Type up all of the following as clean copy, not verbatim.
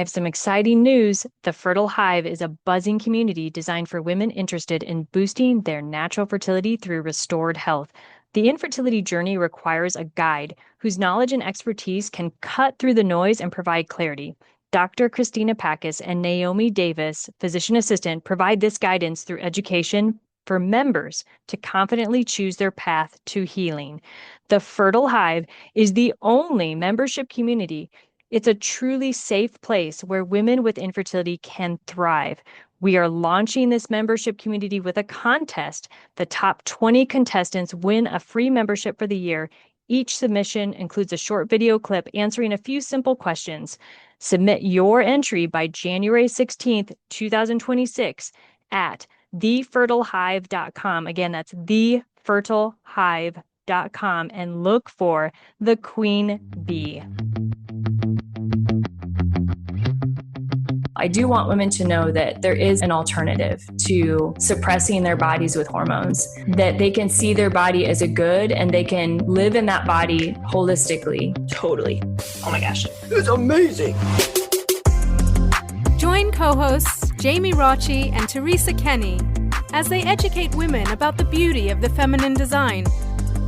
I have some exciting news. The Fertile Hive is a buzzing community designed for women interested in boosting their natural fertility through restored health. The infertility journey requires a guide whose knowledge and expertise can cut through the noise and provide clarity. Dr. Christina Packus and Naomi Davis, physician assistant, provide this guidance through education for members to confidently choose their path to healing. The Fertile Hive is the only membership community. It's a truly safe place where women with infertility can thrive. We are launching this membership community with a contest. The top 20 contestants win a free membership for the year. Each submission includes a short video clip answering a few simple questions. Submit your entry by January 16th, 2026 at thefertilehive.com. Again, that's thefertilehive.com, and look for the Queen Bee. I do want women to know that there is an alternative to suppressing their bodies with hormones, that they can see their body as a good and they can live in that body holistically. Totally. Oh my gosh. It's amazing. Join co-hosts Jamie Rocci and Teresa Kenny as they educate women about the beauty of the feminine design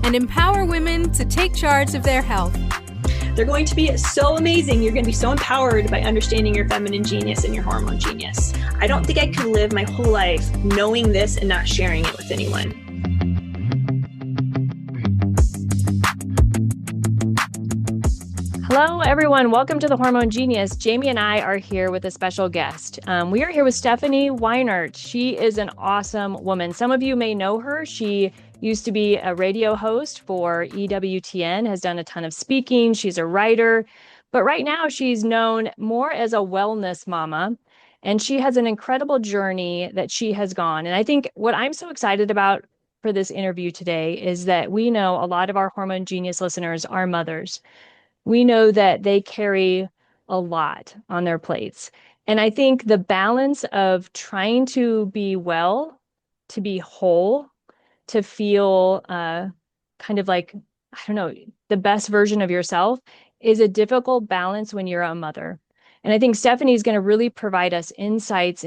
and empower women to take charge of their health. They're going to be so amazing. You're going to be so empowered by understanding your feminine genius and your hormone genius. I don't think I could live my whole life knowing this and not sharing it with anyone. Hello, everyone. Welcome to the Hormone Genius. Jamie and I are here with a special guest. We are here with Stephanie Weinert. She is an awesome woman. Some of you may know her. She used to be a radio host for EWTN, has done a ton of speaking. She's a writer, but right now she's known more as a wellness mama, and she has an incredible journey that she has gone. And I think what I'm so excited about for this interview today is that we know a lot of our Hormone Genius listeners are mothers. We know that they carry a lot on their plates. And I think the balance of trying to be well, to be whole, to feel kind of like, I don't know, the best version of yourself is a difficult balance when you're a mother. And I think Stephanie is going to really provide us insights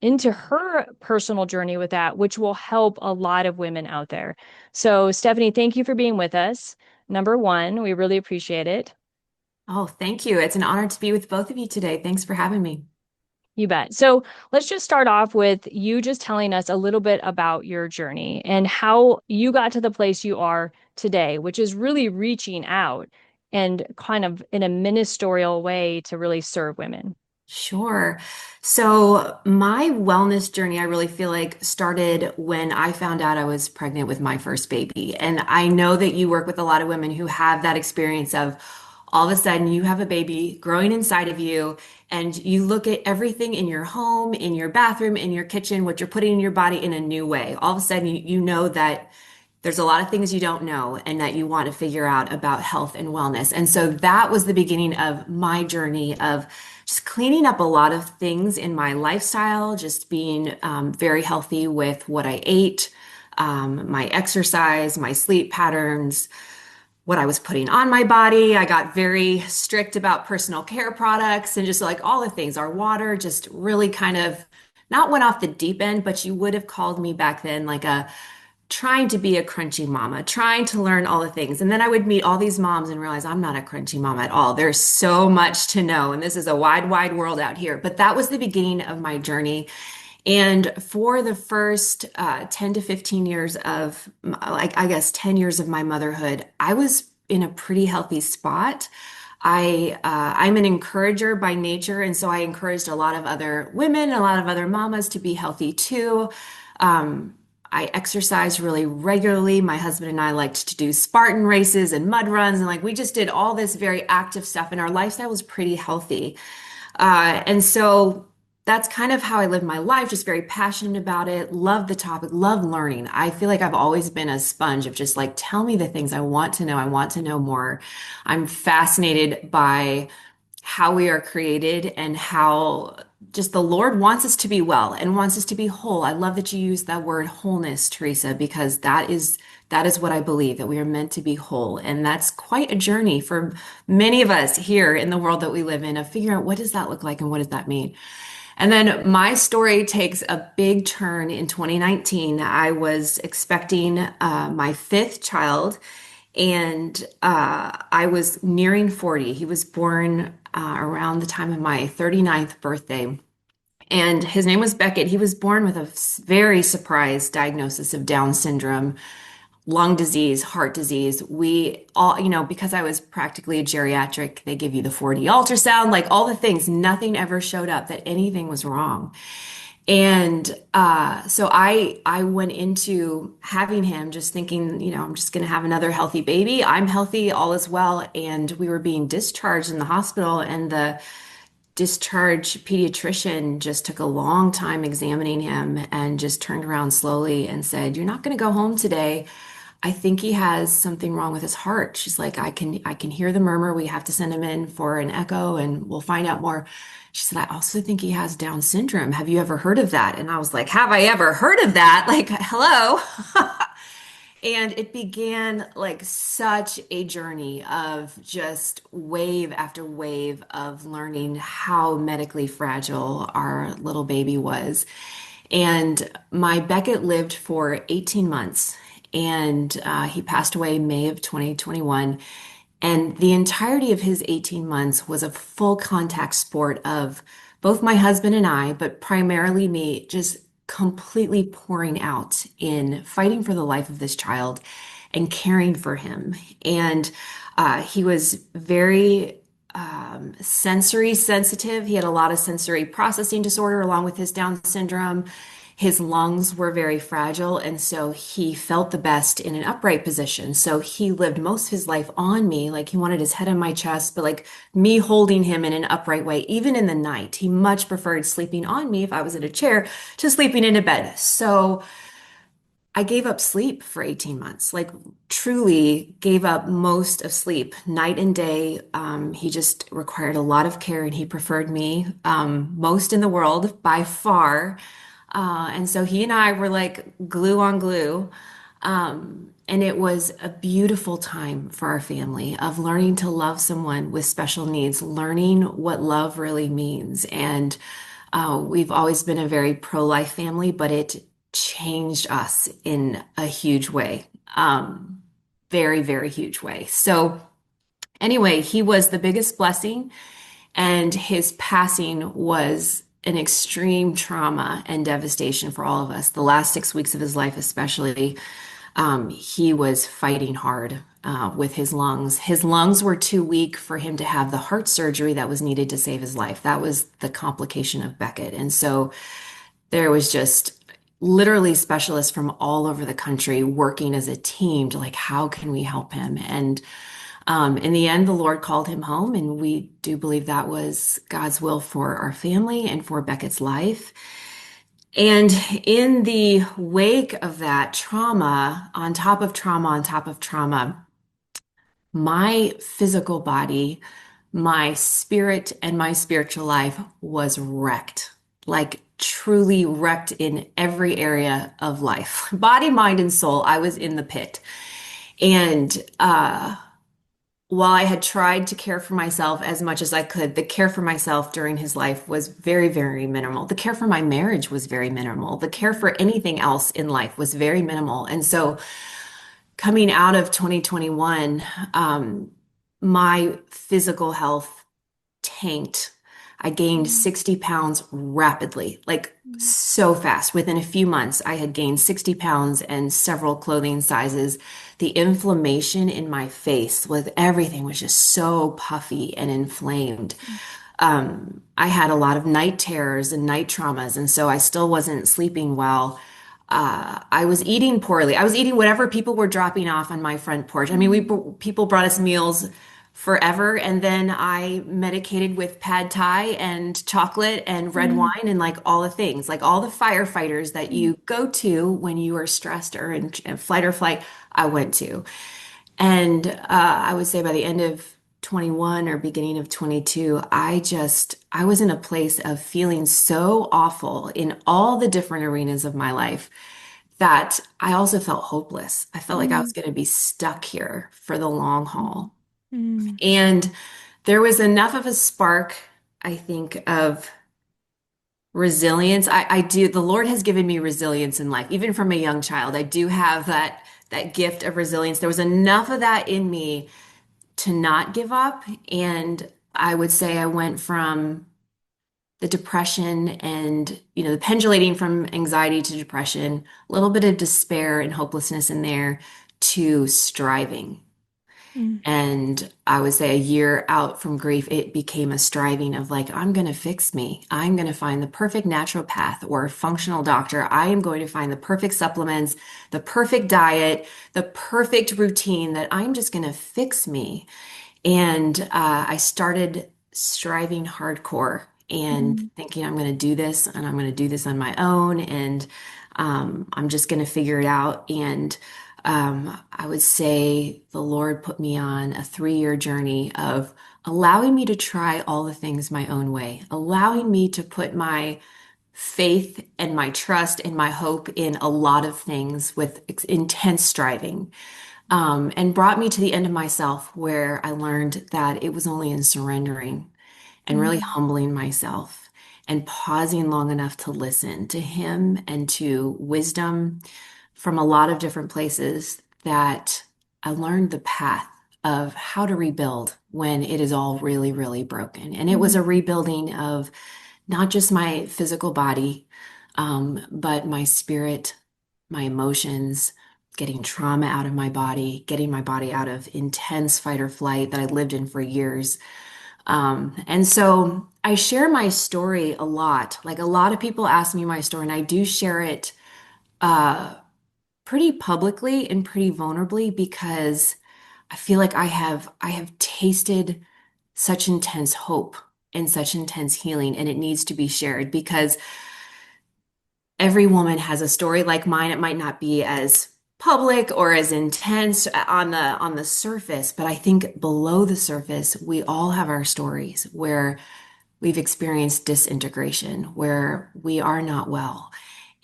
into her personal journey with that, which will help a lot of women out there. So Stephanie, thank you for being with us. Number one, we really appreciate it. Oh, thank you. It's an honor to be with both of you today. Thanks for having me. You bet. So let's just start off with you just telling us a little bit about your journey and how you got to the place you are today, which is really reaching out and kind of in a ministerial way to really serve women. Sure. So my wellness journey, I really feel like started when I found out I was pregnant with my first baby. And I know that you work with a lot of women who have that experience of all of a sudden you have a baby growing inside of you and you look at everything in your home, in your bathroom, in your kitchen, what you're putting in your body in a new way. All of a sudden you know that there's a lot of things you don't know and that you want to figure out about health and wellness. And so that was the beginning of my journey of just cleaning up a lot of things in my lifestyle, just being very healthy with what I ate, my exercise, my sleep patterns, what I was putting on my body. I got very strict about personal care products and just like all the things, our water, just really kind of not went off the deep end, but you would have called me back then like a trying to be a crunchy mama, trying to learn all the things. And then I would meet all these moms and realize I'm not a crunchy mama at all. There's so much to know. And this is a wide, wide world out here. But that was the beginning of my journey. And for the first 10 to 15 years of, like, I guess 10 years of my motherhood, I was in a pretty healthy spot. I'm an encourager by nature. And so I encouraged a lot of other women, a lot of other mamas to be healthy too. I exercised really regularly. My husband and I liked to do Spartan races and mud runs. And like, we just did all this very active stuff and our lifestyle was pretty healthy. And so that's kind of how I lived my life, just very passionate about it. Love the topic, love learning. I feel like I've always been a sponge of just like, tell me the things I want to know. I want to know more. I'm fascinated by how we are created and how just the Lord wants us to be well and wants us to be whole. I love that you use that word wholeness, Teresa, because that is what I believe, that we are meant to be whole. And that's quite a journey for many of us here in the world that we live in, of figuring out what does that look like and what does that mean. And then my story takes a big turn in 2019. I was expecting my fifth child, and I was nearing 40. He was born around the time of my 39th birthday. And his name was Beckett. He was born with a very surprise diagnosis of Down syndrome, lung disease, heart disease. We all, because I was practically a geriatric, they give you the 4D ultrasound, like all the things, nothing ever showed up that anything was wrong. And so I went into having him just thinking, I'm just going to have another healthy baby. I'm healthy, all is well. And we were being discharged in the hospital, and the discharge pediatrician just took a long time examining him and just turned around slowly and said, "You're not going to go home today. I think he has something wrong with his heart." She's like, I can hear the murmur. We have to send him in for an echo and we'll find out more. She said, "I also think he has Down syndrome. Have you ever heard of that?" And I was like, have I ever heard of that? Like, hello. And it began like such a journey of just wave after wave of learning how medically fragile our little baby was. And my Beckett lived for 18 months, and he passed away May of 2021. And the entirety of his 18 months was a full contact sport of both my husband and I, but primarily me, just completely pouring out in fighting for the life of this child and caring for him. And he was very sensory sensitive. He had a lot of sensory processing disorder along with his Down syndrome. His lungs were very fragile, and so he felt the best in an upright position. So he lived most of his life on me, like he wanted his head on my chest, but like me holding him in an upright way, even in the night. He much preferred sleeping on me if I was in a chair to sleeping in a bed. So I gave up sleep for 18 months, like truly gave up most of sleep, night and day. He just required a lot of care, and he preferred me most in the world by far. And so he and I were like glue on glue. And it was a beautiful time for our family of learning to love someone with special needs, learning what love really means. And we've always been a very pro-life family, but it changed us in a huge way. Very, very huge way. So anyway, he was the biggest blessing, and his passing was an extreme trauma and devastation for all of us. The last 6 weeks of his life, especially, he was fighting hard with his lungs. His lungs were too weak for him to have the heart surgery that was needed to save his life. That was the complication of Beckett. And so there was just literally specialists from all over the country working as a team to like, how can we help him? And in the end, the Lord called him home, and we do believe that was God's will for our family and for Beckett's life. And in the wake of that trauma, on top of trauma, on top of trauma, my physical body, my spirit, and my spiritual life was wrecked, like truly wrecked in every area of life. Body, mind, and soul, I was in the pit. And while I had tried to care for myself as much as I could, the care for myself during his life was very, very minimal. The care for my marriage was very minimal. The care for anything else in life was very minimal. And so coming out of 2021, my physical health tanked. I gained 60 pounds rapidly, like so fast. Within a few months, I had gained 60 pounds and several clothing sizes. The inflammation in my face with everything was just so puffy and inflamed. I had a lot of night terrors and night traumas, and so I still wasn't sleeping well. I was eating poorly. I was eating whatever people were dropping off on my front porch. I mean, people brought us meals forever, and then I medicated with pad thai and chocolate and red wine and like all the things, like all the firefighters that you go to when you are stressed or in fight or flight, I went to. And I would say by the end of 21 or beginning of 22, I was in a place of feeling so awful in all the different arenas of my life that I also felt hopeless. I felt like I was Mm, going to be stuck here for the long haul. mm, And there was enough of a spark, I think, of resilience. The Lord has given me resilience in life, even from a young child. I do have that gift of resilience. There was enough of that in me to not give up. And I would say I went from the depression and, the pendulating from anxiety to depression, a little bit of despair and hopelessness in there to striving. mm, And I would say a year out from grief, it became a striving of like, I'm going to fix me. I'm going to find the perfect naturopath or functional doctor. I am going to find the perfect supplements, the perfect diet, the perfect routine that I'm just going to fix me. And I started striving hardcore and mm, thinking I'm going to do this and I'm going to do this on my own and I'm just going to figure it out. And I would say the Lord put me on a 3-year journey of allowing me to try all the things my own way, allowing me to put my faith and my trust and my hope in a lot of things with intense striving, and brought me to the end of myself where I learned that it was only in surrendering and really mm, humbling myself and pausing long enough to listen to him and to wisdom from a lot of different places that I learned the path of how to rebuild when it is all really, really broken. And it was mm, a rebuilding of not just my physical body, but my spirit, my emotions, getting trauma out of my body, getting my body out of intense fight or flight that I lived in for years. And so I share my story a lot. Like a lot of people ask me my story, and I do share it uh, pretty publicly and pretty vulnerably because I feel like I have tasted such intense hope and such intense healing, and it needs to be shared because every woman has a story like mine. It might not be as public or as intense on the surface, but I think below the surface, we all have our stories where we've experienced disintegration, where we are not well.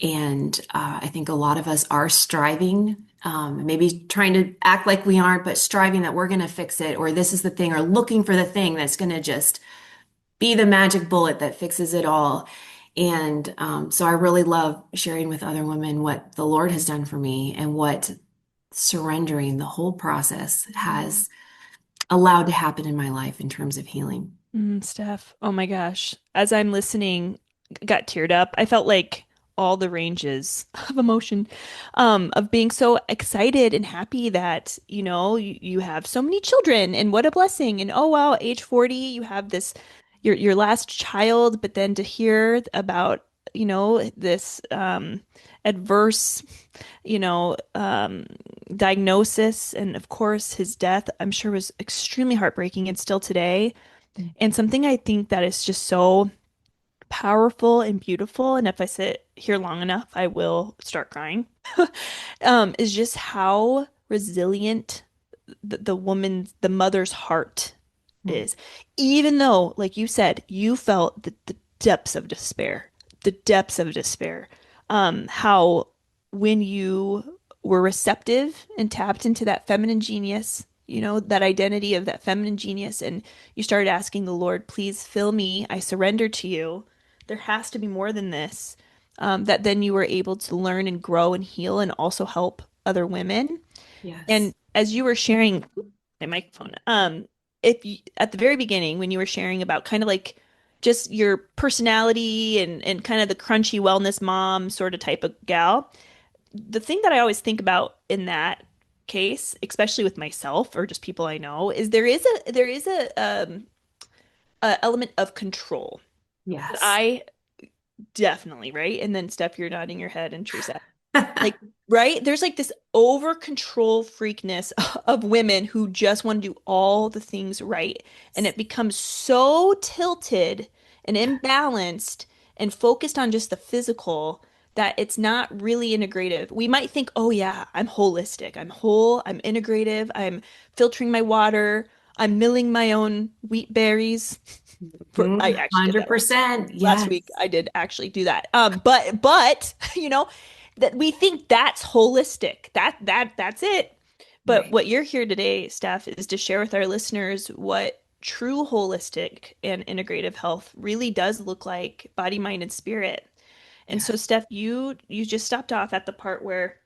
And I think a lot of us are striving, maybe trying to act like we aren't, but striving that we're going to fix it, or this is the thing, or looking for the thing that's going to just be the magic bullet that fixes it all. And so I really love sharing with other women what the Lord has done for me and what surrendering the whole process has allowed to happen in my life in terms of healing. Steph. Oh my gosh. As I'm listening, got teared up. I felt like all the ranges of emotion, of being so excited and happy that, you have so many children and what a blessing. And oh wow, age 40, you have this your last child, but then to hear about, this adverse, you know, um, diagnosis and of course his death, I'm sure was extremely heartbreaking and still today. And something I think that is just so powerful and beautiful, and if I sit here long enough, I will start crying, is just how resilient the mother's heart Mm. is. Even though, like you said, you felt the depths of despair, the depths of despair. How when you were receptive and tapped into that feminine genius, that identity of that feminine genius, and you started asking the Lord, please fill me, I surrender to you. There has to be more than this. That then you were able to learn and grow and heal and also help other women. Yes. And as you were sharing my microphone, if you, at the very beginning when you were sharing about kind of like just your personality and kind of the crunchy wellness mom sort of type of gal, the thing that I always think about in that case, especially with myself or just people I know, is a element of control that Yes. I definitely, right? And then Steph, you're nodding your head, and Teresa, like, right? There's like this over control freakness of women who just want to do all the things right. And it becomes so tilted and imbalanced and focused on just the physical that it's not really integrative. We might think, oh, yeah, I'm holistic. I'm whole. I'm integrative. I'm filtering my water. I'm milling my own wheat berries. I actually did that last 100%. last week. Yes. I did actually do that. But you know, that we think that's holistic. That's it. But Right. what you're here today, Steph, is to share with our listeners what true holistic and integrative health really does look like, body, mind, and spirit. And so, Yes. Steph, you just stopped off at the part where,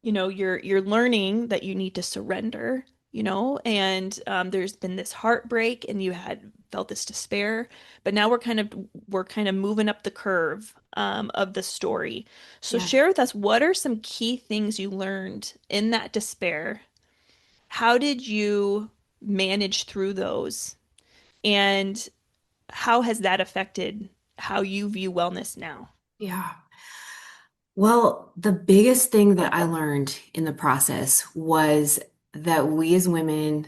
you're learning that you need to surrender, and there's been this heartbreak and you had felt this despair, but now we're kind of moving up the curve of the story. So share Yes. with us, what are some key things you learned in that despair? How did you manage through those? And how has that affected how you view wellness now? Yeah. Well, the biggest thing that I learned in the process was that we as women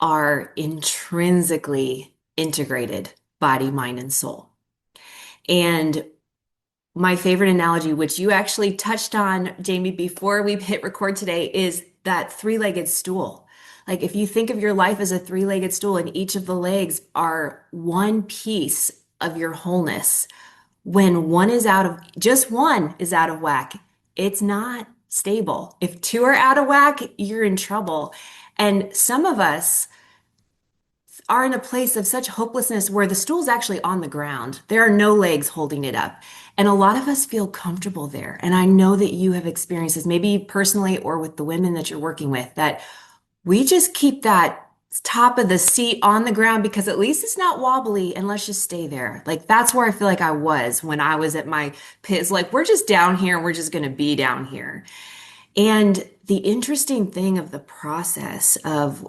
are intrinsically integrated, body, mind, and soul. And my favorite analogy, which you actually touched on, Jamie, before we hit record today, is that three-legged stool. Like if you think of your life as a three-legged stool and each of the legs are one piece of your wholeness, when one is out of, just one is out of whack, it's not stable. If two are out of whack, you're in trouble. And some of us are in a place of such hopelessness where the stool's actually on the ground. There are no legs holding it up. And a lot of us feel comfortable there. And I know that you have experienced this, maybe personally or with the women that you're working with, that we just keep that top of the seat on the ground because at least it's not wobbly and let's just stay there. Like that's where I feel like I was when I was at my pit. It's like we're just down here and we're just going to be down here. And the interesting thing of the process of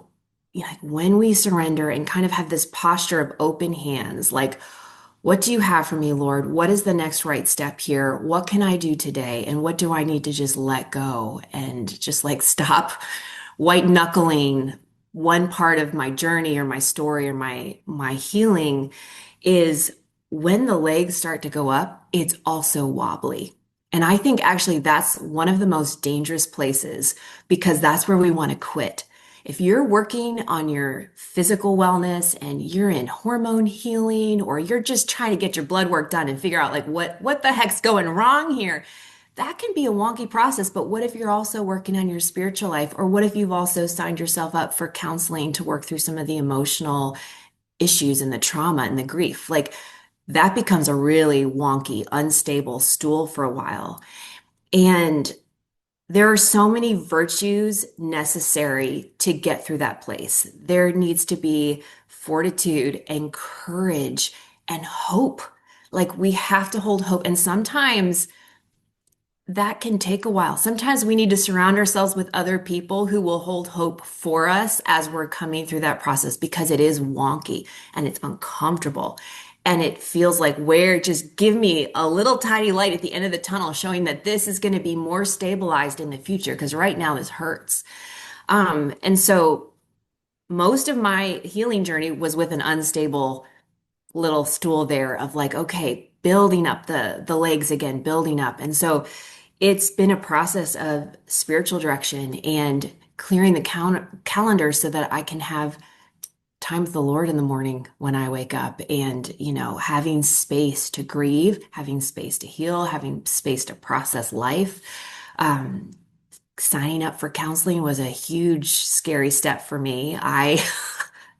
like when we surrender and kind of have this posture of open hands, like, what do you have for me, Lord? What is the next right step here? What can I do today? And what do I need to just let go and just like stop white knuckling one part of my journey or my story or my healing is when the legs start to go up, it's also wobbly. And I think actually that's one of the most dangerous places because that's where we want to quit. If you're working on your physical wellness and you're in hormone healing or you're just trying to get your blood work done and figure out like what the heck's going wrong here, that can be a wonky process. But what if you're also working on your spiritual life? Or what if you've also signed yourself up for counseling to work through some of the emotional issues and the trauma and the grief? Like that becomes a really wonky, unstable stool for a while. And there are so many virtues necessary to get through that place. There needs to be fortitude and courage and hope. Like we have to hold hope. And sometimes that can take a while. Sometimes we need to surround ourselves with other people who will hold hope for us as we're coming through that process because it is wonky and it's uncomfortable. And it feels like, where just give me a little tiny light at the end of the tunnel showing that this is going to be more stabilized in the future because right now this hurts. And so most of my healing journey was with an unstable little stool there of like, okay, building up the legs again, building up. And so it's been a process of spiritual direction and clearing the calendar so that I can have time with the Lord in the morning when I wake up and, having space to grieve, having space to heal, having space to process life. Um, Signing up for counseling was a huge, scary step for me. I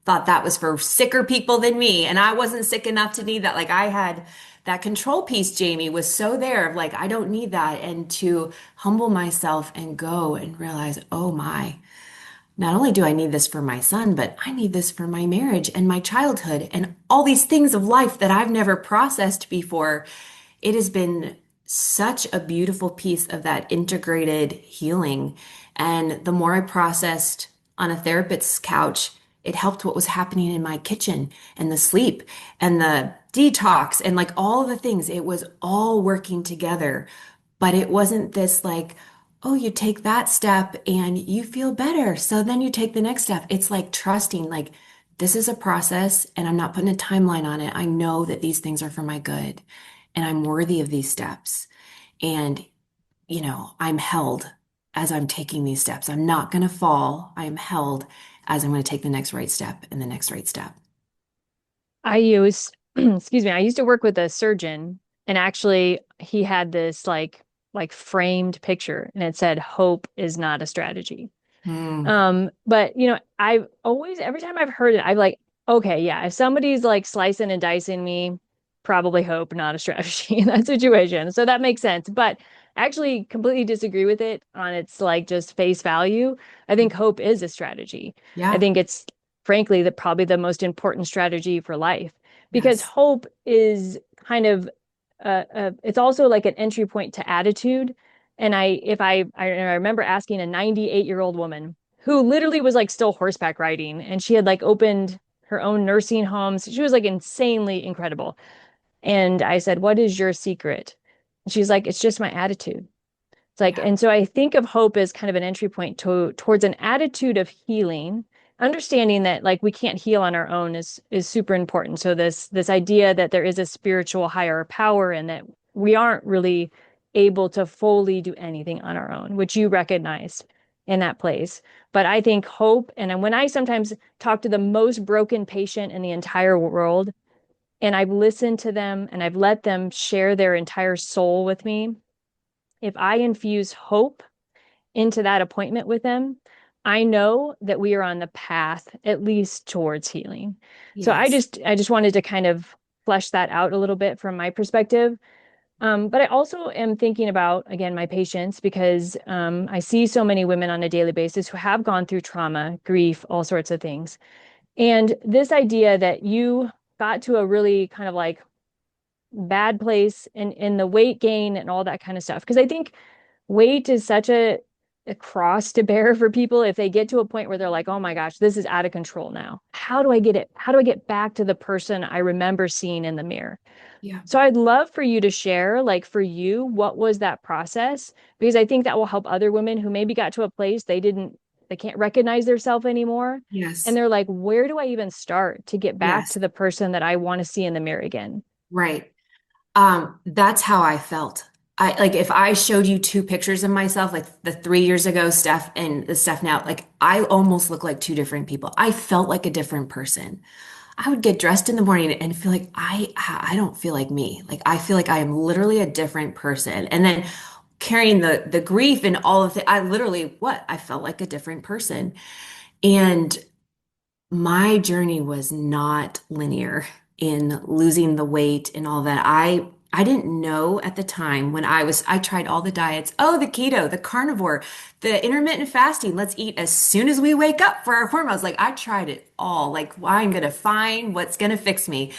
thought that was for sicker people than me, and I wasn't sick enough to need that. Like I had that control piece, Jamie, was so there of like, I don't need that. And to humble myself and go and realize, oh my, not only do I need this for my son, but I need this for my marriage and my childhood and all these things of life that I've never processed before. It has been such a beautiful piece of that integrated healing. And the more I processed on a therapist's couch, it helped what was happening in my kitchen and the sleep and the detox and like all of the things. It was all working together. But it wasn't this like, oh, you take that step and you feel better. So then you take the next step. It's like trusting, like, this is a process and I'm not putting a timeline on it. I know that these things are for my good and I'm worthy of these steps. And, I'm held as I'm taking these steps. I'm not going to fall. I'm held as I'm going to take the next right step and the next right step. I use, excuse me, I used to work with a surgeon, and actually he had this like framed picture, and it said, "Hope is not a strategy." Hmm. But I've always, every time I've heard it, I've like, okay, yeah, if somebody's like slicing and dicing me, probably hope, not a strategy in that situation. So that makes sense. But I actually completely disagree with it on its like just face value. I think hope is a strategy. I Yeah. think it's frankly probably the most important strategy for life, because Yes. hope is kind of it's also like an entry point to attitude. And I remember asking a 98-year-old woman who literally was like still horseback riding, and she had like opened her own nursing homes. She was like insanely incredible. And I said, "What is your secret?" And she's like, "It's just my attitude." It's like, Yeah. and so I think of hope as kind of an entry point towards an attitude of healing, understanding that like we can't heal on our own is super important. So this idea that there is a spiritual higher power and that we aren't really able to fully do anything on our own, which you recognized in that place. But I think hope, and when I sometimes talk to the most broken patient in the entire world, and I've listened to them and I've let them share their entire soul with me, if I infuse hope into that appointment with them, I know that we are on the path at least towards healing. So Yes. I just wanted to kind of flesh that out a little bit from my perspective. But I also am thinking about, again, my patients, because I see so many women on a daily basis who have gone through trauma, grief, all sorts of things. And this idea that you got to a really kind of like bad place in the weight gain and all that kind of stuff. Because I think weight is such a cross to bear for people if they get to a point where they're like, oh my gosh, this is out of control now. How do I get it? How do I get back to the person I remember seeing in the mirror? Yeah. So I'd love for you to share, like for you, what was that process? Because I think that will help other women who maybe got to a place they can't recognize themselves anymore. And Yes. they're like, where do I even start to get back Yes. to the person that I want to see in the mirror again? Right. That's how I felt. I like if I showed you two pictures of myself, like the 3 years ago Steph and the Steph now, like I almost look like two different people. I felt like a different person. I would get dressed in the morning and feel like I don't feel like me. Like I feel like I am literally a different person. And then carrying the grief and all of it, I literally I felt like a different person. And my journey was not linear in losing the weight and all that. I didn't know at the time when I tried all the diets. Oh, the keto, the carnivore, the intermittent fasting. Let's eat as soon as we wake up for our hormones. Like I tried it all. Like I'm gonna find what's gonna fix me.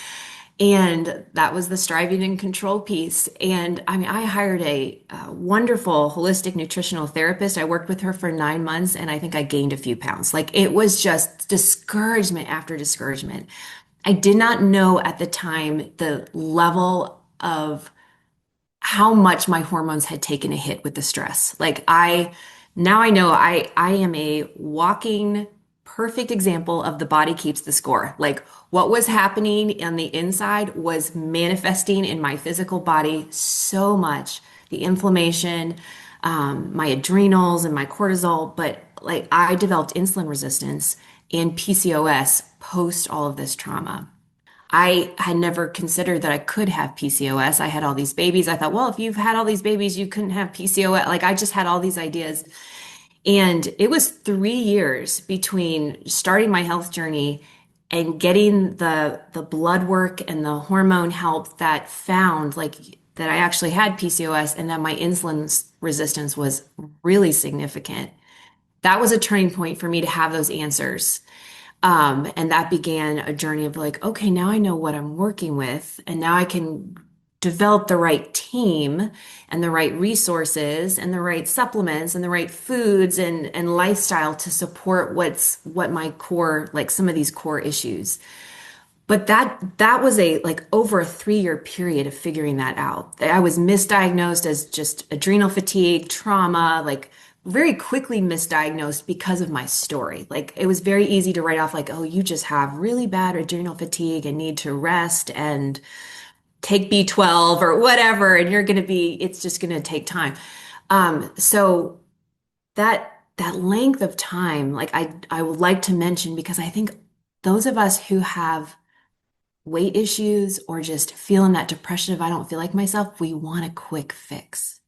And that was the striving and control piece. And I mean, I hired a wonderful holistic nutritional therapist. I worked with her for 9 months and I think I gained a few pounds. Like it was just discouragement after discouragement. I did not know at the time the level of how much my hormones had taken a hit with the stress. Like now I know I am a walking perfect example of the body keeps the score. Like what was happening on the inside was manifesting in my physical body so much. The inflammation, my adrenals and my cortisol, but like I developed insulin resistance and PCOS post all of this trauma. I had never considered that I could have PCOS. I had all these babies. I thought, well, if you've had all these babies, you couldn't have PCOS. Like I just had all these ideas. And it was 3 years between starting my health journey and getting the blood work and the hormone help that found like that I actually had PCOS and that my insulin resistance was really significant. That was a turning point for me to have those answers. And that began a journey of like, okay, now I know what I'm working with, and now I can develop the right team and the right resources and the right supplements and the right foods and lifestyle to support what my core, like some of these core issues. But that was a like over a 3 year period of figuring that out. I was misdiagnosed as just adrenal fatigue, trauma, like very quickly misdiagnosed because of my story. Like it was very easy to write off like, oh, you just have really bad adrenal fatigue and need to rest and take B12 or whatever, and it's just gonna take time. So that length of time, like I would like to mention because I think those of us who have weight issues or just feeling that depression of I don't feel like myself, we want a quick fix.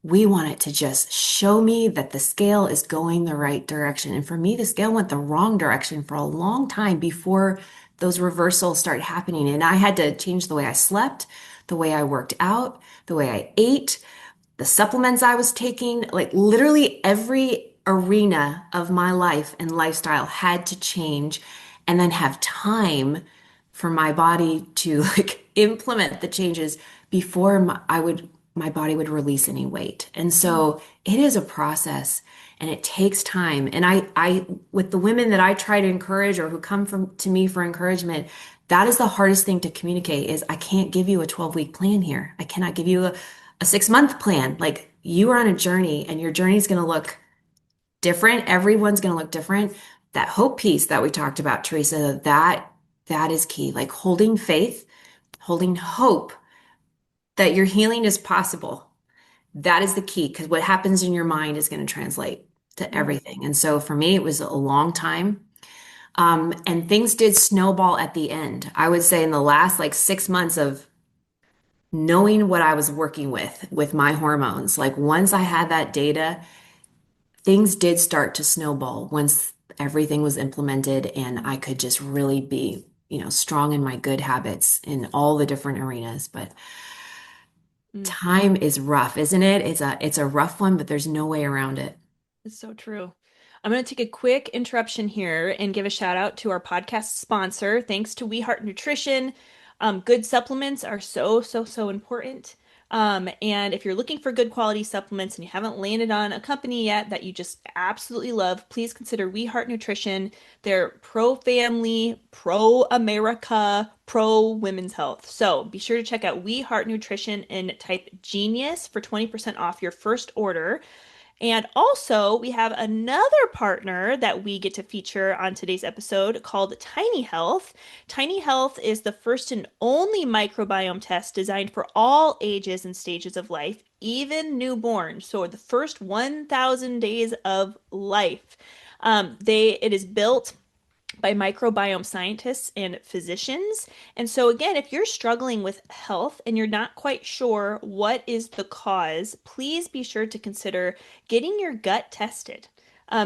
We want it to just show me that the scale is going the right direction. And for me, the scale went the wrong direction for a long time before those reversals started happening. And I had to change the way I slept, the way I worked out, the way I ate, the supplements I was taking, like literally every arena of my life and lifestyle had to change and then have time for my body to like implement the changes before my body would release any weight. And so it is a process and it takes time. And I with the women that I try to encourage or who come from to me for encouragement, that is the hardest thing to communicate is I can't give you a 12-week plan here. I cannot give you a 6-month plan. Like you are on a journey and your journey is going to look different. Everyone's going to look different. That hope piece that we talked about, Teresa, that is key. Like holding faith, holding hope that your healing is possible. That is the key because what happens in your mind is going to translate to everything. And so for me, it was a long time. And things did snowball at the end. I would say in the last like 6 months of knowing what I was working with my hormones, like once I had that data, things did start to snowball once everything was implemented and I could just really be, strong in my good habits in all the different arenas. But time is rough, isn't it? It's a rough one, but there's no way around it. It's so true. I'm going to take a quick interruption here and give a shout out to our podcast sponsor. Thanks to We Heart Nutrition. Good supplements are so, so, so important. And if you're looking for good quality supplements and you haven't landed on a company yet that you just absolutely love, please consider We Heart Nutrition. They're pro-family, pro-America, pro-women's health. So be sure to check out We Heart Nutrition and type Genius for 20% off your first order. And also, we have another partner that we get to feature on today's episode called Tiny Health. Tiny Health is the first and only microbiome test designed for all ages and stages of life, even newborn. So the first 1,000 days of life. It is built by microbiome scientists and physicians. And so, again, if you're struggling with health and you're not quite sure what is the cause, please be sure to consider getting your gut tested.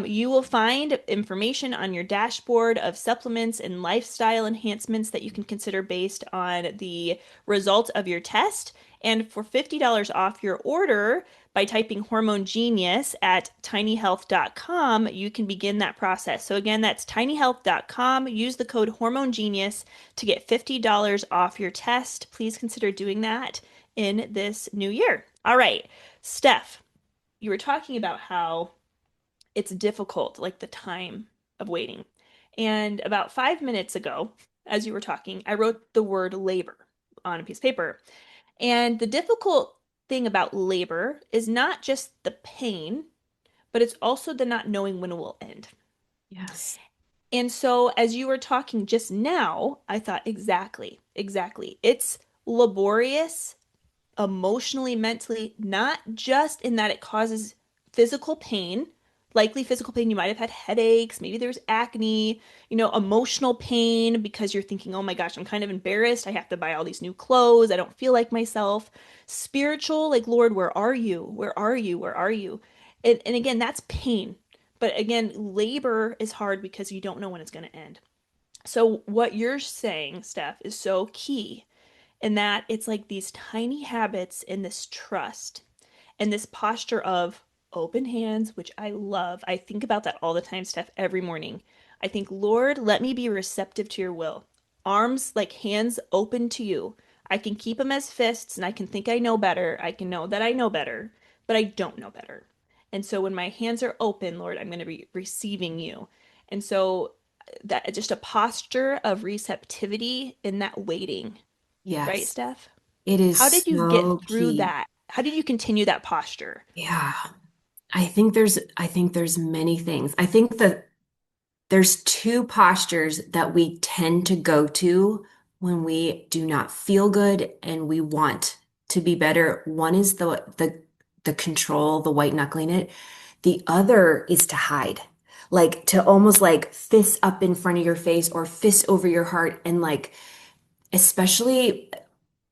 You will find information on your dashboard of supplements and lifestyle enhancements that you can consider based on the result of your test. And for $50 off your order, by typing Hormone Genius at tinyhealth.com, you can begin that process. So again, that's tinyhealth.com. Use the code Hormone Genius to get $50 off your test. Please consider doing that in this new year. All right, Steph, you were talking about how it's difficult, like the time of waiting. And about 5 minutes ago, as you were talking, I wrote the word labor on a piece of paper. And the difficult thing about labor is not just the pain, but it's also the not knowing when it will end. Yes. And so as you were talking just now, I thought exactly. It's laborious, emotionally, mentally, not just in that it causes physical pain, likely physical pain. You might have had headaches, maybe there's acne, emotional pain because you're thinking, oh my gosh, I'm kind of embarrassed. I have to buy all these new clothes. I don't feel like myself. Spiritual, like, Lord, where are you? Where are you? Where are you? And again, that's pain. But again, labor is hard because you don't know when it's going to end. So what you're saying, Steph, is so key in that it's like these tiny habits and this trust and this posture of open hands, which I love. I think about that all the time, Steph, every morning. I think, Lord, let me be receptive to your will. Arms like hands open to you. I can keep them as fists and I can think I know better. I can know that I know better, but I don't know better. And so when my hands are open, Lord, I'm going to be receiving you. And so that just a posture of receptivity in that waiting. Right, Yes. Steph? It is How did you get so through key. that? How did you continue that posture? Yeah. I think there's many things. I think that there's two postures that we tend to go to when we do not feel good and we want to be better. One is the control, the white knuckling it. The other is to hide, like to almost like fist up in front of your face or fist over your heart. And like, especially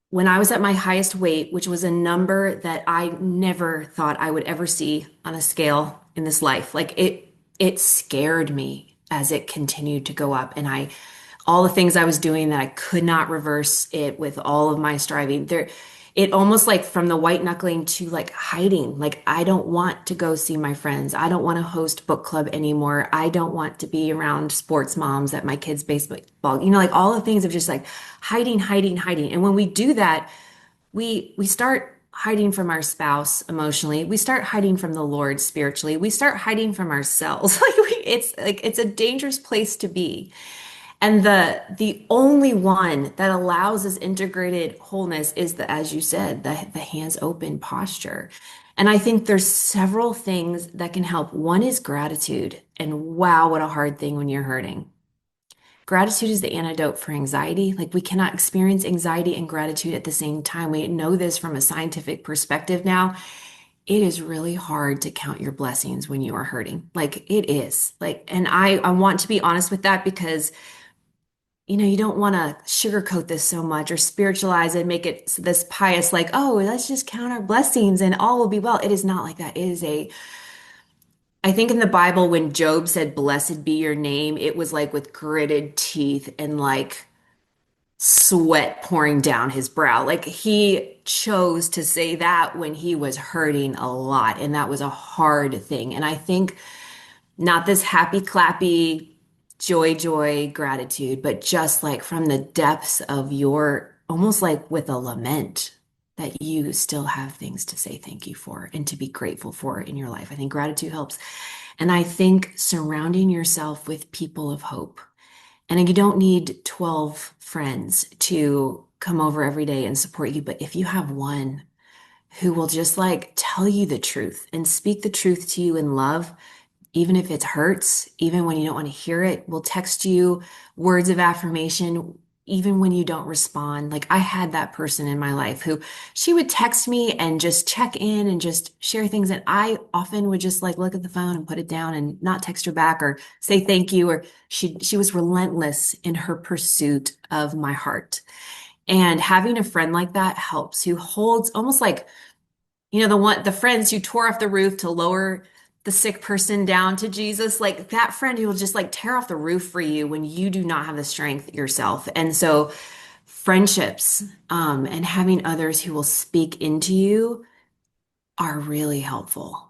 when I was at my highest weight, which was a number that I never thought I would ever see on a scale in this life, like it scared me as it continued to go up. And all the things I was doing that I could not reverse it with all of my striving there, it almost like from the white knuckling to like hiding. Like, I don't want to go see my friends. I don't want to host book club anymore. I don't want to be around sports moms at my kids' baseball, like all the things of just like hiding, hiding, hiding. And when we do that, we start hiding from our spouse emotionally. We start hiding from the Lord spiritually. We start hiding from ourselves. It's a dangerous place to be. And the only one that allows this integrated wholeness is as you said, the hands open posture. And I think there's several things that can help. One is gratitude. And wow, what a hard thing when you're hurting. Gratitude is the antidote for anxiety. Like, we cannot experience anxiety and gratitude at the same time. We know this from a scientific perspective now. It is really hard to count your blessings when you are hurting. Like, it is. Like, and I want to be honest with that, because you don't want to sugarcoat this so much or spiritualize it, make it this pious, like, oh, let's just count our blessings and all will be well. It is not like that. I think in the Bible, when Job said, blessed be your name, it was like with gritted teeth and like sweat pouring down his brow. Like, he chose to say that when he was hurting a lot. And that was a hard thing. And I think not this happy, clappy, joy, gratitude, but just like from the depths of your, almost like with a lament, that you still have things to say thank you for and to be grateful for in your life. I think gratitude helps. And I think surrounding yourself with people of hope. And you don't need 12 friends to come over every day and support you. But if you have one who will just like tell you the truth and speak the truth to you in love, even if it hurts, even when you don't want to hear it, will text you words of affirmation, even when you don't respond. Like, I had that person in my life who she would text me and just check in and just share things. And I often would just like look at the phone and put it down and not text her back or say thank you. Or she was relentless in her pursuit of my heart. And having a friend like that helps, who holds almost like, the friends who tore off the roof to lower the sick person down to Jesus, like that friend who will just like tear off the roof for you when you do not have the strength yourself. And so friendships, and having others who will speak into you are really helpful,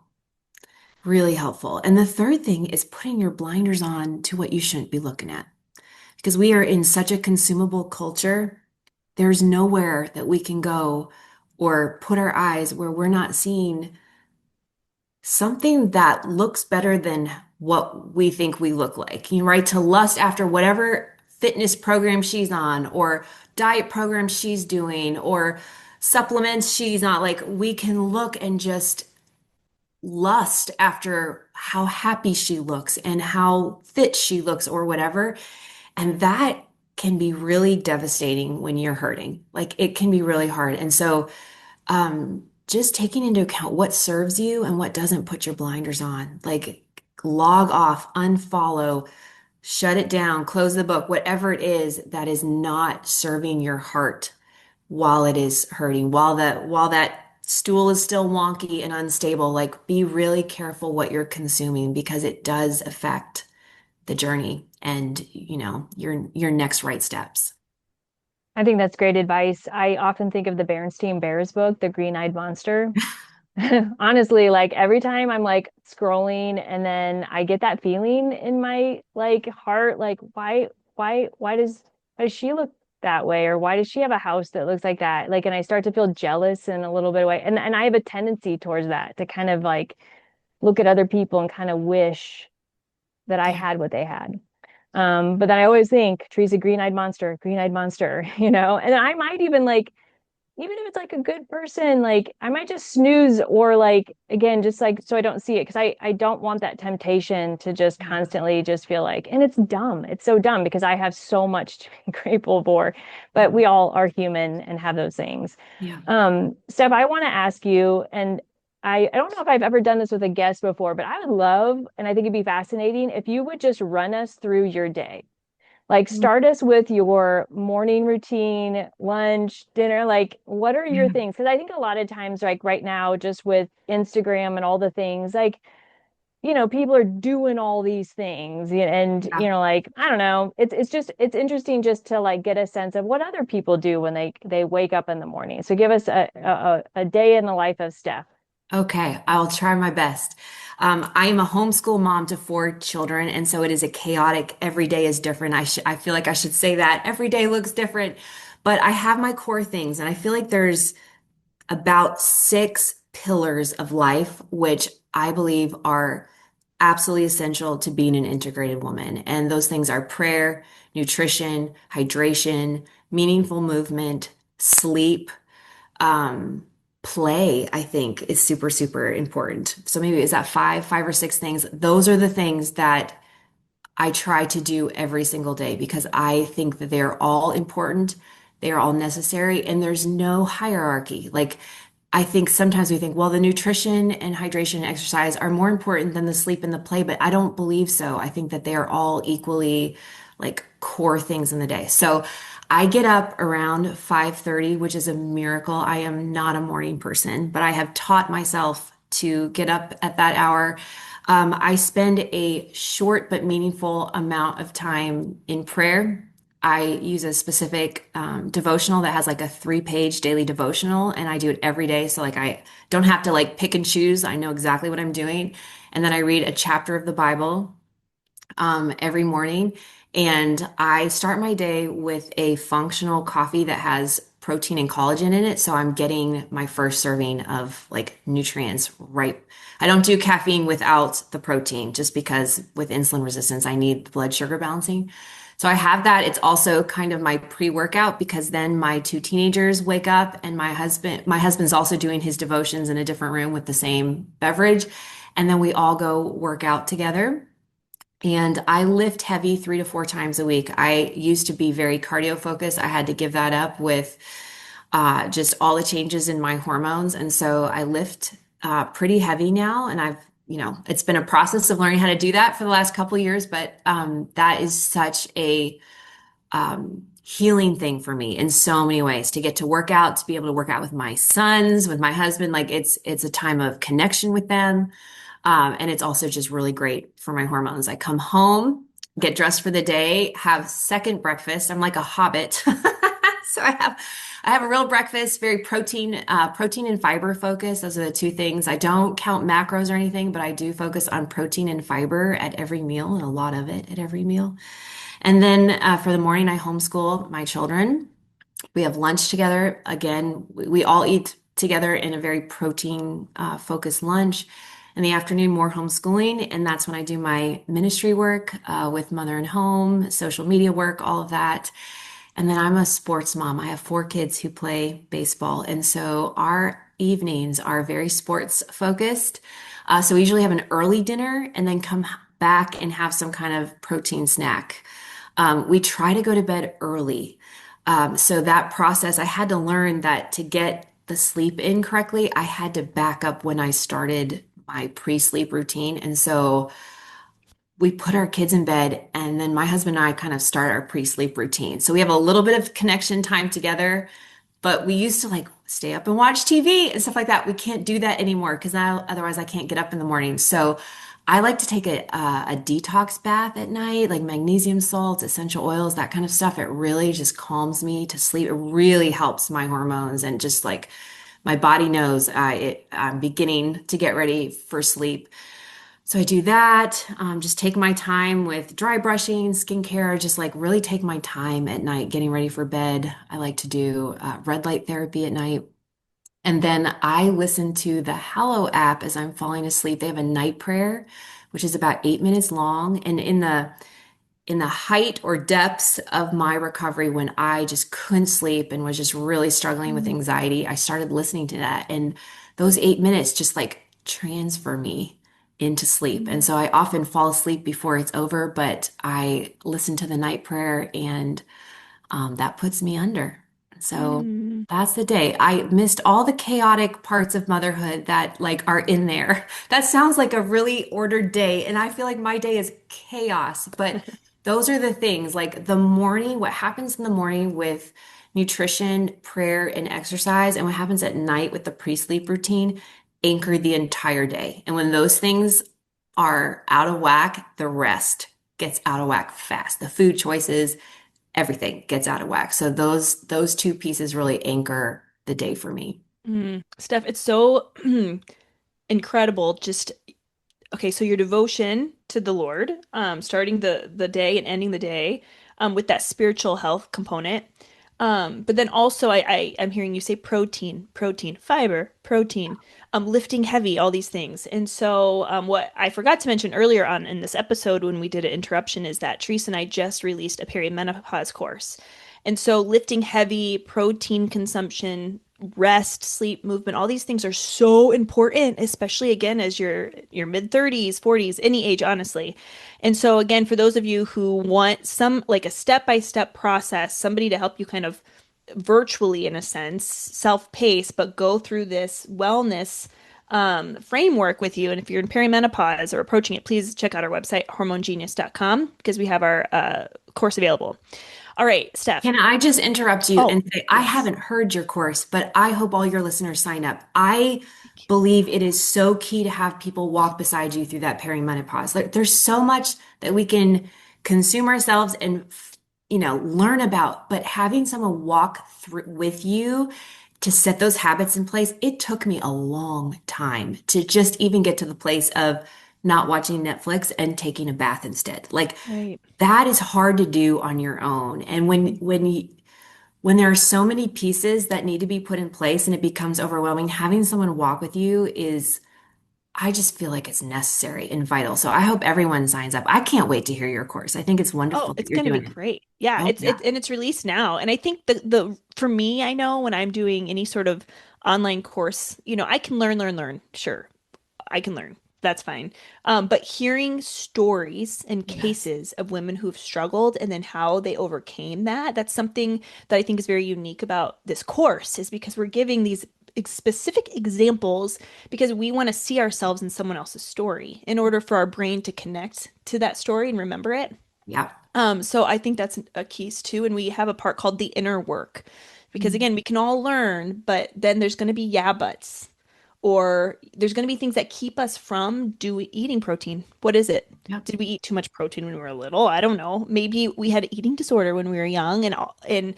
really helpful. And the third thing is putting your blinders on to what you shouldn't be looking at, because we are in such a consumable culture. There's nowhere that we can go or put our eyes where we're not seeing something that looks better than what we think we look like. Right? To lust after whatever fitness program she's on, or diet program she's doing, or supplements she's on. Like, we can look and just lust after how happy she looks and how fit she looks or whatever. And that can be really devastating when you're hurting. Like, it can be really hard. And so, just taking into account what serves you and what doesn't, put your blinders on, like log off, unfollow, shut it down, close the book, whatever it is that is not serving your heart while it is hurting, while that stool is still wonky and unstable. Like, be really careful what you're consuming, because it does affect the journey and, your next right steps. I think that's great advice. I often think of the Berenstain Bears book, The Green-Eyed Monster. Honestly, like every time I'm like scrolling and then I get that feeling in my like heart, like why does she look that way? Or why does she have a house that looks like that? Like, and I start to feel jealous in a little bit of way. And I have a tendency towards that, to kind of like look at other people and kind of wish that I had what they had. But then I always think, Teresa, green-eyed monster, and I might even like, even if it's like a good person, like I might just snooze, or like, again, just like, so I don't see it. Cause I don't want that temptation to just constantly just feel like, and it's dumb. It's so dumb, because I have so much to be grateful for, but we all are human and have those things. Yeah. Steph, I want to ask you, and I don't know if I've ever done this with a guest before, but I would love, and I think it'd be fascinating if you would just run us through your day. Like Mm. start us with your morning routine, lunch, dinner, like what are your Yeah. things? Because I think a lot of times, like right now, just with Instagram and all the things, like, people are doing all these things and Yeah. like, I don't know. It's just it's interesting just to like get a sense of what other people do when they wake up in the morning. So give us a day in the life of Steph. Okay, I'll try my best. I am a homeschool mom to four children, and so it is a chaotic. Every day is different. I feel like I should say that every day looks different, but I have my core things, and I feel like there's about six pillars of life, which I believe are absolutely essential to being an integrated woman. And those things are prayer, nutrition, hydration, meaningful movement, sleep, um, play, I think is super, super important. So maybe is that five or six things? Those are the things that I try to do every single day because I think that they're all important. They are all necessary and there's no hierarchy. Like I think sometimes we think, well, the nutrition and hydration and exercise are more important than the sleep and the play, but I don't believe so. I think that they are all equally like core things in the day. So I get up around 5:30, which is a miracle. I am not a morning person, but I have taught myself to get up at that hour. I spend a short but meaningful amount of time in prayer. I use a specific devotional that has like a 3-page daily devotional, and I do it every day. So like I don't have to like pick and choose. I know exactly what I'm doing. And then I read a chapter of the Bible every morning. And I start my day with a functional coffee that has protein and collagen in it. So I'm getting my first serving of like nutrients right. I don't do caffeine without the protein just because with insulin resistance, I need the blood sugar balancing. So I have that. It's also kind of my pre-workout because then my two teenagers wake up and my husband's also doing his devotions in a different room with the same beverage. And then we all go work out together. And I lift heavy 3 to 4 times a week. I used to be very cardio focused. I had to give that up with just all the changes in my hormones. And so I lift pretty heavy now. And it's been a process of learning how to do that for the last couple of years. But that is such a healing thing for me in so many ways to get to work out, to be able to work out with my sons, with my husband. Like it's a time of connection with them. And it's also just really great for my hormones. I come home, get dressed for the day, have second breakfast. I'm like a hobbit. So I have a real breakfast, very protein and fiber focused. Those are the two things. I don't count macros or anything, but I do focus on protein and fiber at every meal and a lot of it at every meal. And then for the morning, I homeschool my children. We have lunch together. Again, we all eat together in a very protein focused lunch. In the afternoon, more homeschooling. And that's when I do my ministry work with Mother Home, social media work, all of that. And then I'm a sports mom. I have 4 kids who play baseball. And so our evenings are very sports focused. So we usually have an early dinner and then come back and have some kind of protein snack. We try to go to bed early. So that process, I had to learn that to get the sleep in correctly, I had to back up when I started my pre-sleep routine. And so we put our kids in bed and then my husband and I kind of start our pre-sleep routine. So we have a little bit of connection time together, but we used to like stay up and watch TV and stuff like that. We can't do that anymore because otherwise I can't get up in the morning. So I like to take a detox bath at night, like magnesium salts, essential oils, that kind of stuff. It really just calms me to sleep. It really helps my hormones and just like my body knows I'm beginning to get ready for sleep. So I do that, just take my time with dry brushing, skincare, just like really take my time at night getting ready for bed. I like to do red light therapy at night. And then I listen to the Hallow app as I'm falling asleep. They have a night prayer, which is about 8 minutes long. And in the height or depths of my recovery, when I just couldn't sleep and was just really struggling with anxiety, I started listening to that. And those 8 minutes just like transfer me into sleep. And so I often fall asleep before it's over, but I listen to the night prayer and that puts me under. So That's the day. I missed all the chaotic parts of motherhood that like are in there. That sounds like a really ordered day, and I feel like my day is chaos, but those are the things like the morning, what happens in the morning with nutrition, prayer, and exercise, and what happens at night with the pre-sleep routine anchor the entire day. And when those things are out of whack, the rest gets out of whack fast. The food choices, everything gets out of whack. So those two pieces really anchor the day for me. Steph, it's so incredible. Just okay, so your devotion to the Lord, starting the day and ending the day, with that spiritual health component. But then also I'm hearing you say protein, fiber, protein, lifting heavy, all these things. And so what I forgot to mention earlier on in this episode when we did an interruption is that Teresa and I just released a perimenopause course. And so lifting heavy, protein consumption, rest, sleep, movement, all these things are so important, especially again as your mid 30s, 40s, any age, honestly. And so again, for those of you who want some like a step-by-step process, somebody to help you kind of virtually in a sense, self-pace, but go through this wellness framework with you. And if you're in perimenopause or approaching it, please check out our website, hormonegenius.com, because we have our course available. All right, Steph. Can I just interrupt you Oh, and say, I yes. haven't heard your course, but I hope all your listeners sign up. I believe it is so key to have people walk beside you through that perimenopause. Like, there's so much that we can consume ourselves and, learn about, but having someone walk through with you to set those habits in place, it took me a long time to just even get to the place of not watching Netflix and taking a bath instead. Like, Right. that is hard to do on your own. And when there are so many pieces that need to be put in place and it becomes overwhelming, having someone walk with you is, I just feel like it's necessary and vital. So I hope everyone signs up. I can't wait to hear your course. I think it's Oh, wonderful that it's you're going to be doing it. great. Yeah, Oh, yeah. it's released now. And I think the for me, I know when I'm doing any sort of online course, I can learn. Sure, I can learn. That's fine. But hearing stories and Yes. cases of women who've struggled and then how they overcame that, that's something that I think is very unique about this course, is because we're giving these specific examples because we want to see ourselves in someone else's story in order for our brain to connect to that story and remember it. Yeah. So I think that's a keys too. And we have a part called the inner work because again, we can all learn, but then there's going to be yeah buts or there's going to be things that keep us from eating protein. What is it? Yep. Did we eat too much protein when we were little? I don't know. Maybe we had an eating disorder when we were young and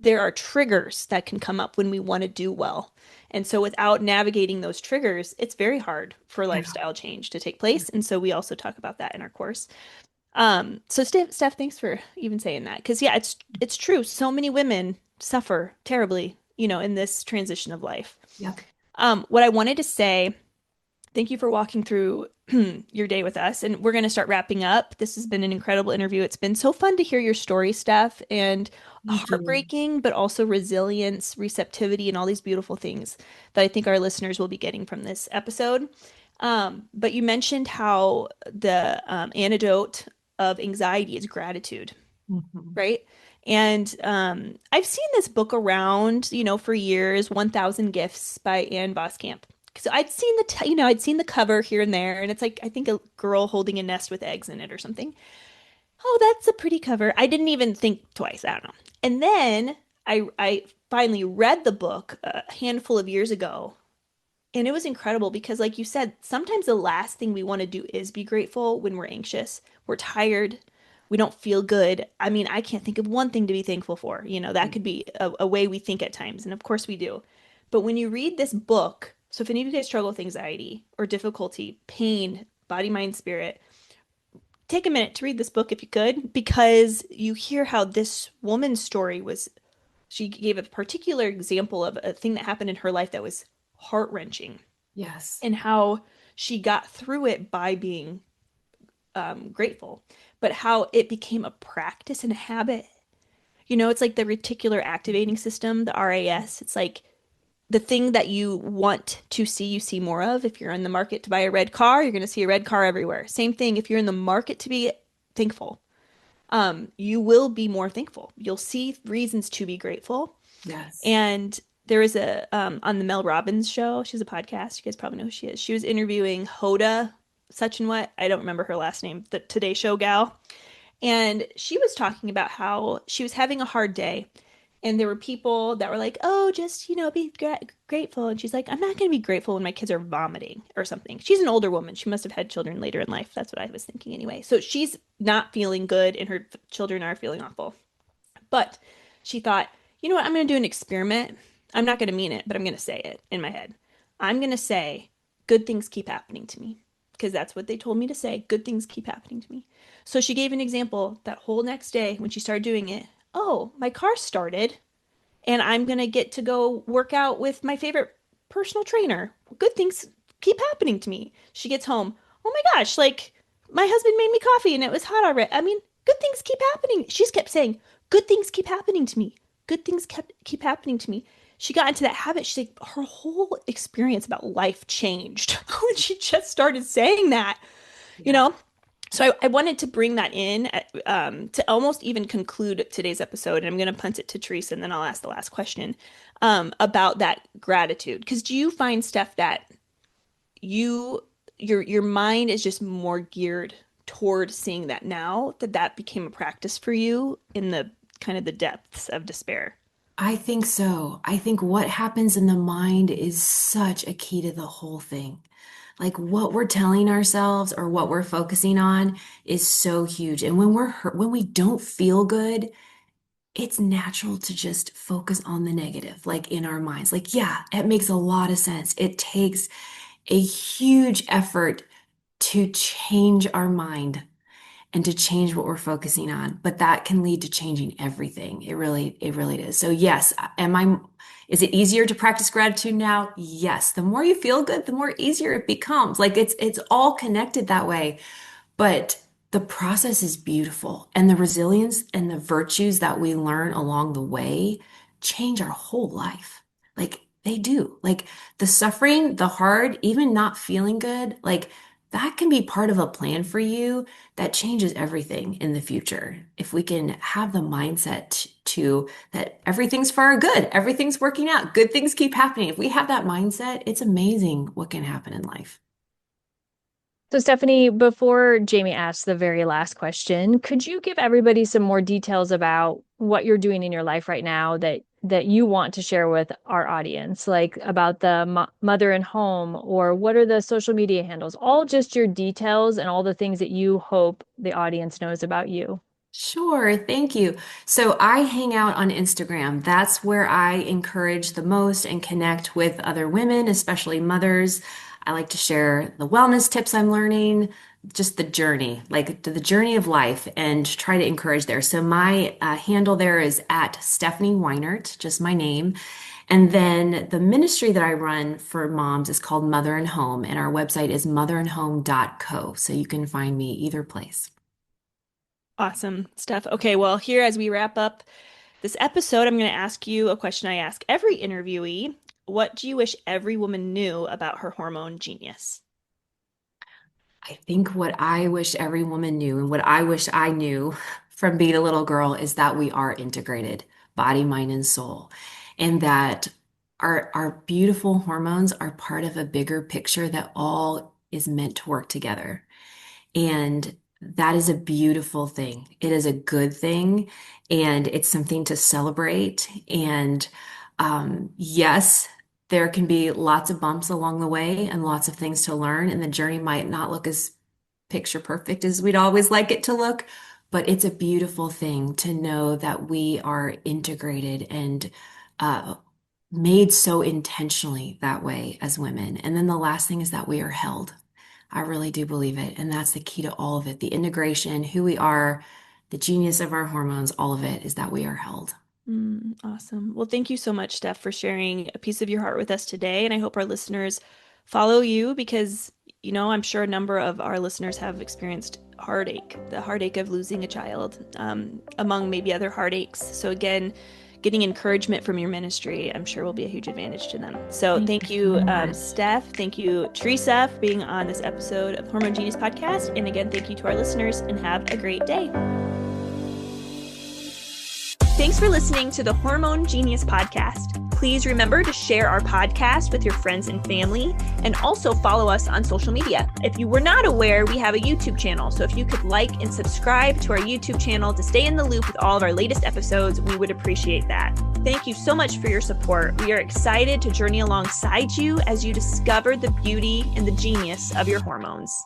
there are triggers that can come up when we want to do well. And so without navigating those triggers, it's very hard for Yeah. lifestyle change to take place. And so we also talk about that in our course. So Steph, thanks for even saying that. Because yeah, it's true. So many women suffer terribly, in this transition of life. Yep. What I wanted to say, thank you for walking through your day with us, and we're going to start wrapping up. This has been an incredible interview. It's been so fun to hear your story, Steph, and Thank you. heartbreaking, but also resilience, receptivity, and all these beautiful things that I think our listeners will be getting from this episode. But you mentioned how the antidote of anxiety is gratitude, Mhm. right? And I've seen this book around, for years, 1000 Gifts by Anne Voskamp. So I'd seen I'd seen the cover here and there, and it's like I think a girl holding a nest with eggs in it or something. Oh, that's a pretty cover. I didn't even think twice. I don't know. And then I finally read the book a handful of years ago, and it was incredible because, like you said, sometimes the last thing we want to do is be grateful when we're anxious, we're tired, we don't feel good. I mean, I can't think of one thing to be thankful for. That could be a way we think at times. And of course we do. But when you read this book, so if any of you guys struggle with anxiety or difficulty, pain, body, mind, spirit, take a minute to read this book if you could, because you hear how this woman's story was, she gave a particular example of a thing that happened in her life that was heart-wrenching Yes. and how she got through it by being grateful, but how it became a practice and a habit. It's like the reticular activating system, the RAS. It's like the thing that you want to see, you see more of. If you're in the market to buy a red car, you're going to see a red car everywhere. Same thing if you're in the market to be thankful. You will be more thankful. You'll see reasons to be grateful. Yes. And there was a on the Mel Robbins show. She has a podcast. You guys probably know who she is. She was interviewing Hoda, such and what. I don't remember her last name. The Today Show gal. And she was talking about how she was having a hard day. And there were people that were like, oh, just, be grateful. And she's like, I'm not going to be grateful when my kids are vomiting or something. She's an older woman. She must have had children later in life. That's what I was thinking anyway. So she's not feeling good and her children are feeling awful. But she thought, you know what? I'm going to do an experiment. I'm not going to mean it, but I'm going to say it in my head. I'm going to say, good things keep happening to me. Because that's what they told me to say. Good things keep happening to me. So she gave an example that whole next day when she started doing it. Oh, my car started and I'm going to get to go work out with my favorite personal trainer. Good things keep happening to me. She gets home. Oh my gosh, like my husband made me coffee and it was hot already. I mean, good things keep happening. She just kept saying, good things keep happening to me. Good things keep happening to me. She got into that habit. She's like, her whole experience about life changed when she just started saying that, you know? So I wanted to bring that in to almost even conclude today's episode. And I'm going to punt it to Teresa and then I'll ask the last question about that gratitude. Because do you find, Steph, that your mind is just more geared toward seeing that now, that became a practice for you in the kind of the depths of despair? I think so. I think what happens in the mind is such a key to the whole thing. Like what we're telling ourselves or what we're focusing on is so huge. And when we're hurt, when we don't feel good, it's natural to just focus on the negative, like in our minds. Like, yeah, it makes a lot of sense. It takes a huge effort to change our mind and to change what we're focusing on. But that can lead to changing everything. It really is. So yes, is it easier to practice gratitude now? Yes. The more you feel good, the more easier it becomes. Like it's all connected that way. But the process is beautiful. And the resilience and the virtues that we learn along the way change our whole life. Like they do. Like the suffering, the hard, even not feeling good, like that can be part of a plan for you that changes everything in the future. If we can have the mindset to that everything's for our good, everything's working out, good things keep happening. If we have that mindset, it's amazing what can happen in life. So, Stephanie, before Jamie asks the very last question, could you give everybody some more details about what you're doing in your life right now that you want to share with our audience, like about the Mother and Home, or what are the social media handles? All just your details and all the things that you hope the audience knows about you. Sure, thank you. So I hang out on Instagram. That's where I encourage the most and connect with other women, especially mothers. I like to share the wellness tips I'm learning, just the journey, like the journey of life, and try to encourage there. So my handle there is at Stephanie Weinert, just my name. And then the ministry that I run for moms is called Mother and Home, and our website is motherandhome.co. So you can find me either place. Awesome, Steph. Okay, well, here as we wrap up this episode, I'm going to ask you a question I ask every interviewee. What do you wish every woman knew about her hormone genius? I think what I wish every woman knew and what I wish I knew from being a little girl is that we are integrated, body, mind, and soul, and that our beautiful hormones are part of a bigger picture that all is meant to work together. And that is a beautiful thing. It is a good thing, and it's something to celebrate. And yes, there can be lots of bumps along the way and lots of things to learn, and the journey might not look as picture perfect as we'd always like it to look, but it's a beautiful thing to know that we are integrated and uh, made so intentionally that way as women. And then the last thing is that we are held. I really do believe it. And that's the key to all of it. The integration, who we are, the genius of our hormones, all of it is that we are held. Awesome. Well, thank you so much, Steph, for sharing a piece of your heart with us today. And I hope our listeners follow you because, I'm sure a number of our listeners have experienced heartache, the heartache of losing a child, among maybe other heartaches. So again, getting encouragement from your ministry, I'm sure will be a huge advantage to them. So thank you, Steph. Thank you, Teresa, for being on this episode of Hormone Genius Podcast. And again, thank you to our listeners and have a great day. Thanks for listening to the Hormone Genius podcast. Please remember to share our podcast with your friends and family, and also follow us on social media. If you were not aware, we have a YouTube channel, so if you could like and subscribe to our YouTube channel to stay in the loop with all of our latest episodes, we would appreciate that. Thank you so much for your support. We are excited to journey alongside you as you discover the beauty and the genius of your hormones.